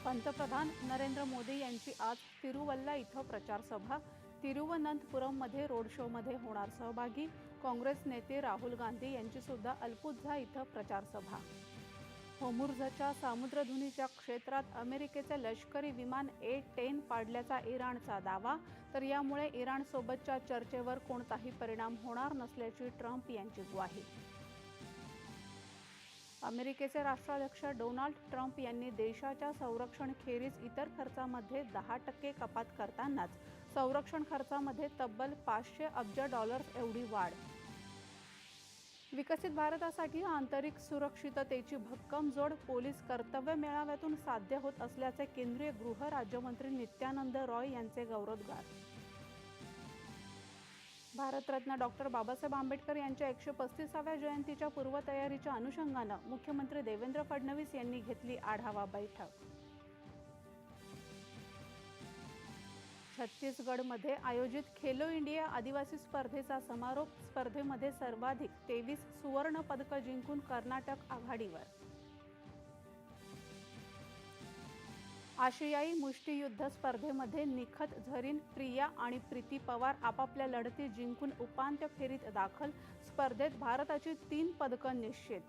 पंतप्रधान नरेंद्र मोदी यांची आज तिरुवल्ला इथं प्रचार सभा, तिरुवनंतपुरममध्ये रोड शोमध्ये होणार सहभागी. काँग्रेस नेते राहुल गांधी यांची सुद्धा अल्पुझा इथं प्रचार सभा. होर्मुझच्या सामुद्रधुनीच्या क्षेत्रात अमेरिकेचे लष्करी विमान A-10 पाडल्याचा इराणचा दावा, तर यामुळे इराणसोबतच्या चर्चेवर कोणताही परिणाम होणार नसल्याची ट्रम्प यांची ग्वाही. अमेरिकेचे राष्ट्राध्यक्ष डोनाल्ड ट्रम्प यांनी देशाच्या संरक्षणखेरीज इतर खर्चामध्ये 10% कपात करतानाच संरक्षण खर्चामध्ये तब्बल $500 अब्ज एवढी वाढ. विकसित भारतासाठी आंतरिक सुरक्षिततेची भक्कम जोड पोलीस कर्तव्य मेळाव्यातून साध्य होत असल्याचे केंद्रीय गृह राज्यमंत्री नित्यानंद रॉय यांचे गौरवोद्गार. भारतरत्न डॉक्टर बाबासाहेब आंबेडकर यांच्या 135व्या जयंतीच्या पूर्वतयारीच्या अनुषंगानं मुख्यमंत्री देवेंद्र फडणवीस यांनी घेतली आढावा बैठक. छत्तीसगडमध्ये आयोजित खेलो इंडिया आदिवासी स्पर्धेचा समारोप. स्पर्धेमध्ये सर्वाधिक 23 सुवर्ण पदकं जिंकून कर्नाटक आघाडीवर. आशियाई मुष्टियुद्ध स्पर्धेमध्ये निखत झरीन, प्रिया आणि प्रीती पवार आपापल्या लढती जिंकून उपांत्य फेरीत दाखल. स्पर्धेत भारताची 3 पदकं निश्चित.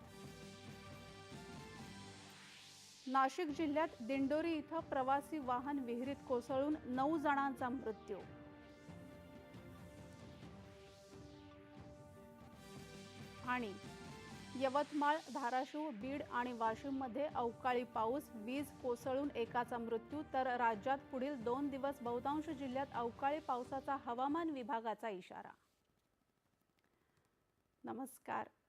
नाशिक जिल्ह्यात दिंडोरी इथं प्रवासी वाहन विहिरीत कोसळून 9 जणांचा मृत्यू. आणि यवतमाळ, धाराशिव, बीड आणि वाशिममध्ये अवकाळी पाऊस, वीज कोसळून एकाचा मृत्यू. तर राज्यात पुढील 2 दिवस बहुतांश जिल्ह्यात अवकाळी पावसाचा हवामान विभागाचा इशारा. नमस्कार.